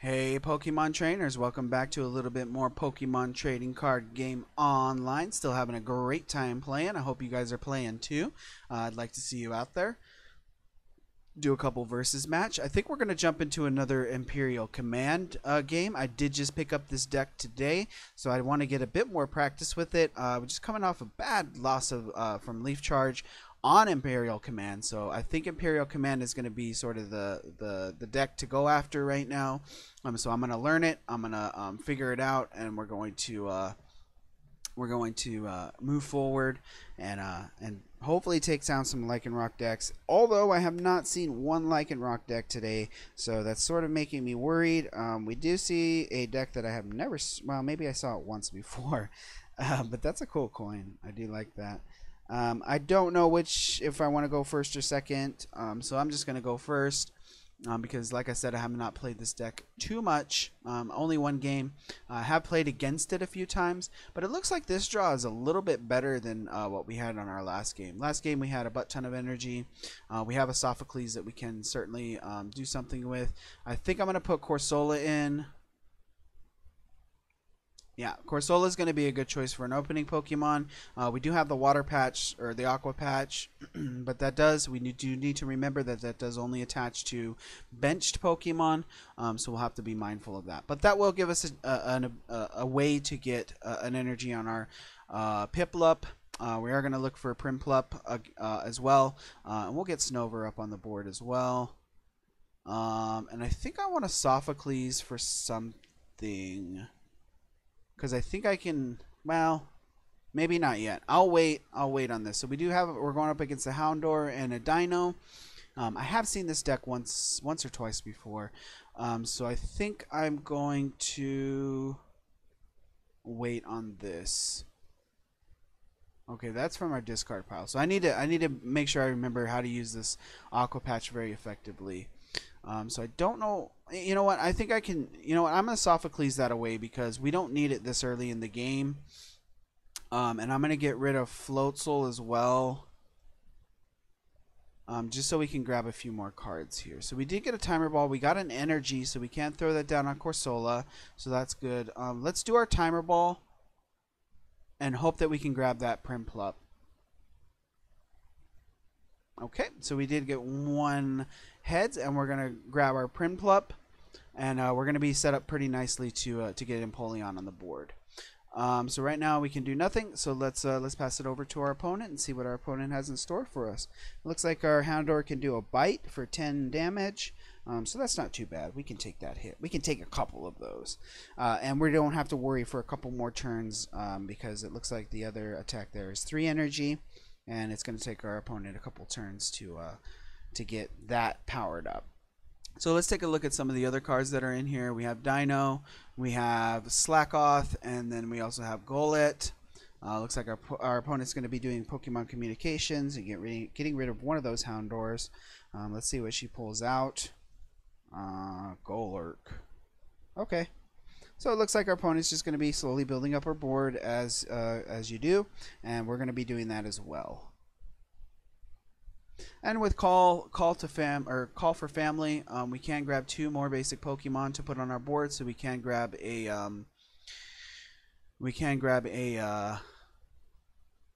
Hey Pokemon trainers, welcome back to a little bit more Pokemon trading card game online. Still having a great time playing. I hope you guys are playing too. I'd like to see you out there. Do a couple versus match. I think we're going to jump into another Imperial Command game. I did just pick up this deck today, so I want to get a bit more practice with it. We're just coming off a bad loss of from Leaf Charge on Imperial Command, so I think Imperial Command is going to be sort of the deck to go after right now. So I'm going to learn it. I'm going to figure it out, and we're going to move forward and hopefully take down some Lycanroc decks. Although I have not seen one Lycanroc deck today, so that's sort of making me worried. We do see a deck that I have never, well, maybe I saw it once before, but that's a cool coin. I do like that. I don't know if I want to go first or second, so I'm just going to go first. Because like I said, I have not played this deck too much, only one game. I have played against it a few times, but it looks like this draw is a little bit better than what we had on our last game. Last game we had a butt ton of energy. We have a Sophocles that we can certainly do something with. I think I'm going to put Corsola in. Yeah, Corsola is going to be a good choice for an opening Pokemon. We do have the Water Patch or the Aqua Patch, but we do need to remember that does only attach to benched Pokemon, so we'll have to be mindful of that. But that will give us a way to get an energy on our Piplup. We are going to look for Primplup as well, and we'll get Snover up on the board as well. And I think I want a Sophocles for something. Because I think I can, well, maybe not yet. I'll wait on this. So we're going up against a Houndour and a Dino. I have seen this deck once or twice before. So I think I'm going to wait on this. Okay, that's from our discard pile. So I need to make sure I remember how to use this Aqua Patch very effectively. So I don't know. You know what? I think I can. You know what? I'm gonna Sophocles that away because we don't need it this early in the game. And I'm gonna get rid of Floatzel as well. Just so we can grab a few more cards here. So we did get a Timer Ball. We got an Energy, so we can't throw that down on Corsola. So that's good. Let's do our Timer Ball and hope that we can grab that Primplup. Okay, so we did get one heads, and we're gonna grab our Primplup, and we're gonna be set up pretty nicely to get Empoleon on the board. So right now we can do nothing. So let's pass it over to our opponent and see what our opponent has in store for us. It looks like our Houndour can do a bite for 10 damage. So that's not too bad. We can take that hit. We can take a couple of those, and we don't have to worry for a couple more turns because it looks like the other attack there is 3 energy. And it's going to take our opponent a couple turns to get that powered up. So let's take a look at some of the other cards that are in here. We have Dino, we have Slackoth, and then we also have Golett. Looks like our opponent's going to be doing Pokemon Communications and getting rid of one of those Houndours. Let's see what she pulls out. Golurk. Okay. So it looks like our opponent's just going to be slowly building up our board as you do, and we're going to be doing that as well. And with call for family, we can grab 2 more basic Pokemon to put on our board, so we can grab a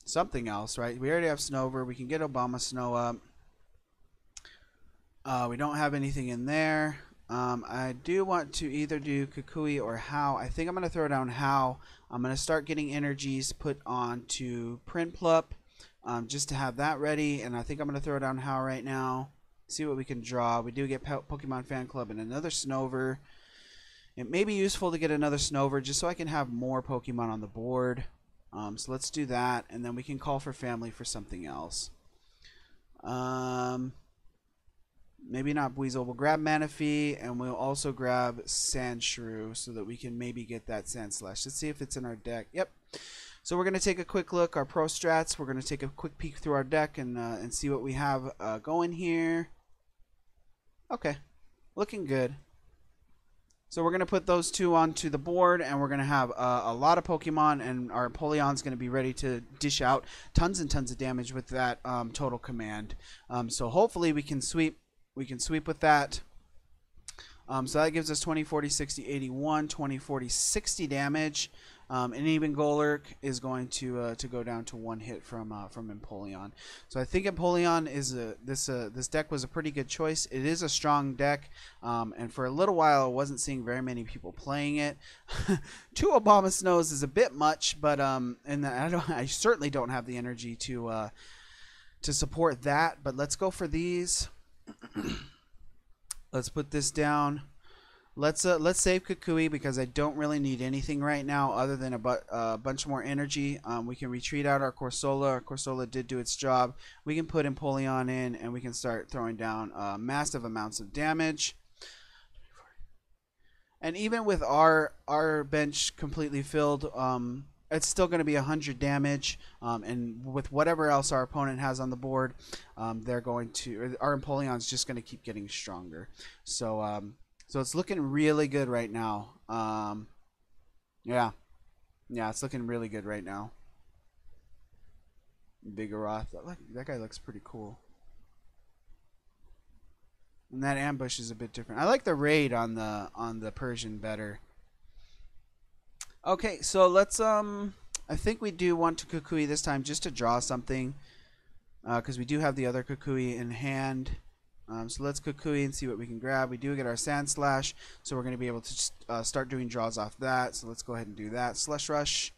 something else, right? We already have Snover. We can get Obama Snow up. We don't have anything in there. I do want to either do Kukui or How. I think I'm going to throw down How. I'm going to start getting energies put onto Primplup just to have that ready. And I think I'm going to throw down How right now. See what we can draw. We do get Pokemon Fan Club and another Snover. It may be useful to get another Snover just so I can have more Pokemon on the board. So let's do that. And then we can call for family for something else. Maybe not Buizel. We'll grab Manaphy, and we'll also grab Sandshrew so that we can maybe get that Sandslash. Let's see if it's in our deck. Yep. So we're going to take a quick look. Our Pro Strats. We're going to take a quick peek through our deck and see what we have going here. Okay. Looking good. So we're going to put those 2 onto the board, and we're going to have a lot of Pokemon, and our Empoleon's going to be ready to dish out tons and tons of damage with that total command. So hopefully we can sweep with that. So that gives us 20, 40, 60, 81, 20, 40, 60 damage. And even Golurk is going to go down to 1 hit from Empoleon. So I think Empoleon is this deck was a pretty good choice. It is a strong deck, and for a little while I wasn't seeing very many people playing it. 2 Obama Snows is a bit much, but and I certainly don't have the energy to support that. But let's go for these. Let's put this down. Let's save Kukui because I don't really need anything right now other than a bunch more energy. We can retreat out our Corsola. Our Corsola did do its job. We can put Empoleon in and we can start throwing down massive amounts of damage. And even with our bench completely filled, it's still going to be 100 damage. And with whatever else our opponent has on the board, they're going to our Empoleon's just going to keep getting stronger. So it's looking really good right now. Yeah, it's looking really good right now. Vigoroth, that guy looks pretty cool. And that ambush is a bit different. I like the raid on the Persian better. Okay, so let's I think we do want to Kukui this time just to draw something, because we do have the other Kukui in hand. So let's Kukui and see what we can grab. We do get our Sand Slash, so we're going to be able to start doing draws off that. So let's go ahead and do that. Slush Rush.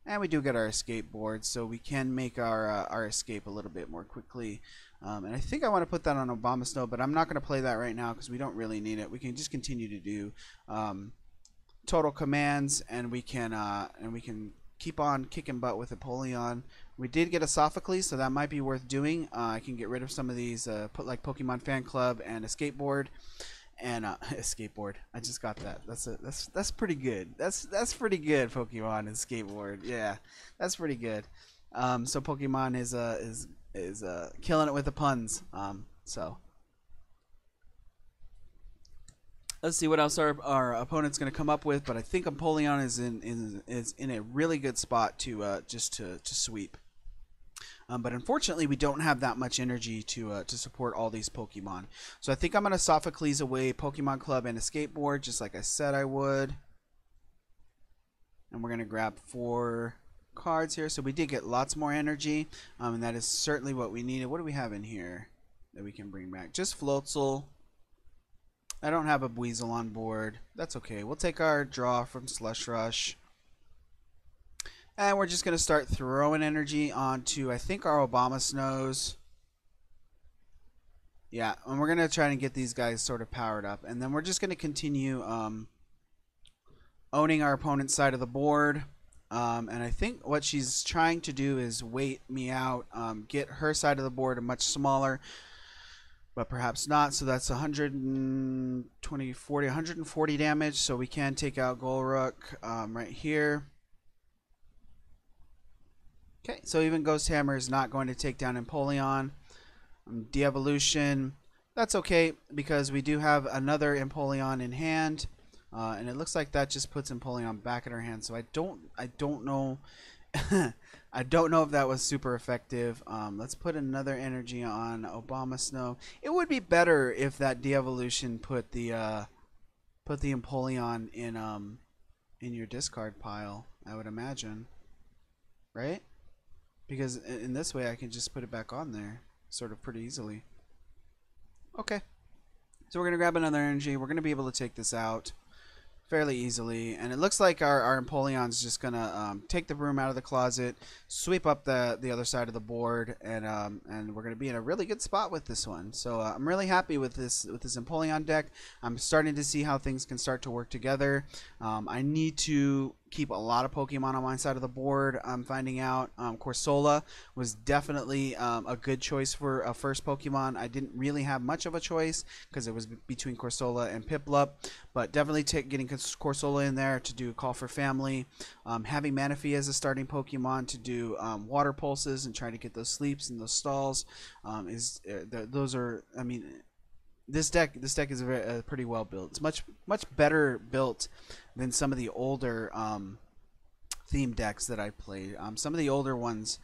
And we do get our escape board, so we can make our escape a little bit more quickly. And I think I want to put that on Obama Snow, but I'm not going to play that right now because we don't really need it. We can just continue to do total commands, and we can keep on kicking butt with Empoleon. We did get a Sophocles, so that might be worth doing. I can get rid of some of these, put like Pokemon Fan Club and a skateboard, and skateboard. I just got that. That's pretty good. That's pretty good. Pokemon and skateboard. Yeah, that's pretty good. So Pokemon is killing it with the puns. So let's see what else our opponent's going to come up with. But I think Empoleon is in a really good spot to sweep. But unfortunately, we don't have that much energy to support all these Pokemon. So I think I'm going to Sophocles away Pokemon Club and a skateboard, just like I said I would. And we're going to grab 4 cards here. So we did get lots more energy, and that is certainly what we needed. What do we have in here that we can bring back? Just Floatzel. I don't have a Buizel on board. That's okay. We'll take our draw from Slush Rush. And we're just going to start throwing energy onto, I think, our Obama Snows. Yeah, and we're going to try and get these guys sort of powered up. And then we're just going to continue owning our opponent's side of the board. And I think what she's trying to do is wait me out, get her side of the board much smaller, but perhaps not. So that's 120, 40, 140 damage. So we can take out Golurk right here. Okay, so even Ghost Hammer is not going to take down Empoleon. De-evolution, that's okay because we do have another Empoleon in hand, and it looks like that just puts Empoleon back in our hand. So I don't know, I don't know if that was super effective. Let's put another energy on Obama Snow. It would be better if that de-evolution put the Empoleon in your discard pile. I would imagine, right? Because in this way I can just put it back on there sort of pretty easily. Okay. So we're going to grab another energy. We're going to be able to take this out fairly easily. And it looks like our Empoleon's just going to take the broom out of the closet, sweep up the other side of the board, and we're going to be in a really good spot with this one. So I'm really happy with this Empoleon deck. I'm starting to see how things can start to work together. I need to keep a lot of Pokemon on my side of the board. I'm finding out Corsola was definitely a good choice for a first Pokemon. I didn't really have much of a choice because it was between Corsola and Piplup, but definitely getting Corsola in there to do Call for Family. Having Manaphy as a starting Pokemon to do Water Pulses and try to get those sleeps and those stalls those are, I mean, this deck is pretty well built. It's much better built than some of the older theme decks that I played. Some of the older ones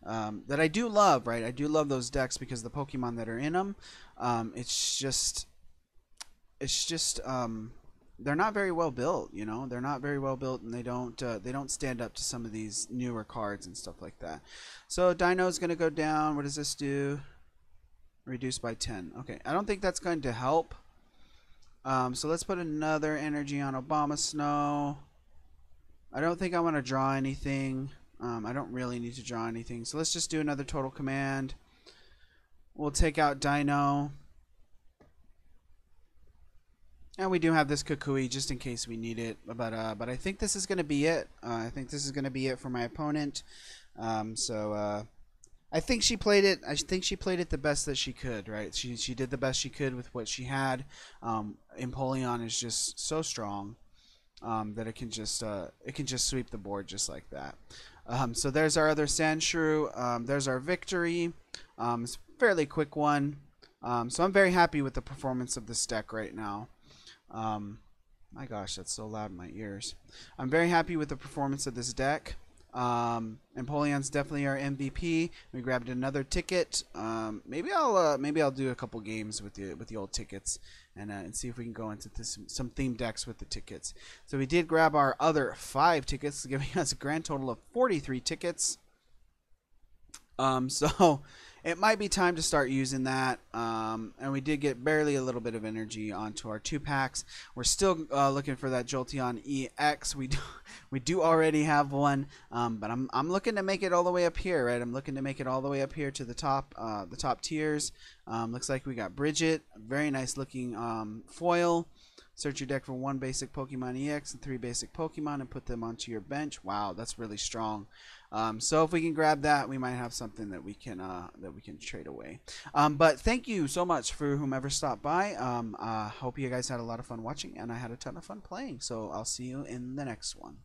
that I do love, right? I do love those decks because the Pokemon that are in them, it's just they're not very well built. You know, they're not very well built, and they don't stand up to some of these newer cards and stuff like that. So Dino's gonna go down. What does this do? Reduced by 10. Okay, I don't think that's going to help. So let's put another energy on Obama Snow. I don't think I want to draw anything. I don't really need to draw anything. So let's just do another total command. We'll take out Dino. And we do have this Kukui just in case we need it. But I think this is going to be it. I think this is going to be it for my opponent. I think she played it. I think she played it the best that she could, right? She did the best she could with what she had. Empoleon is just so strong that it can just sweep the board just like that. So there's our other Sandshrew. There's our victory. It's a fairly quick one. So I'm very happy with the performance of this deck right now. My gosh, that's so loud in my ears. I'm very happy with the performance of this deck. Empoleon's definitely our MVP. We grabbed another ticket. Maybe I'll do a couple games with the old tickets and see if we can go into some themed decks with the tickets. So we did grab our other 5 tickets, giving us a grand total of 43 tickets. So it might be time to start using that. And we did get barely a little bit of energy onto our 2-packs. We're still looking for that Jolteon EX. We do already have one, but I'm looking to make it all the way up here, right? I'm looking to make it all the way up here to the top tiers. Looks like we got Bridget, very nice looking foil. Search your deck for 1 basic Pokemon EX and 3 basic Pokemon and put them onto your bench. Wow, that's really strong. So if we can grab that, we might have something that we can trade away. But thank you so much for whomever stopped by. Hope you guys had a lot of fun watching, and I had a ton of fun playing. So I'll see you in the next one.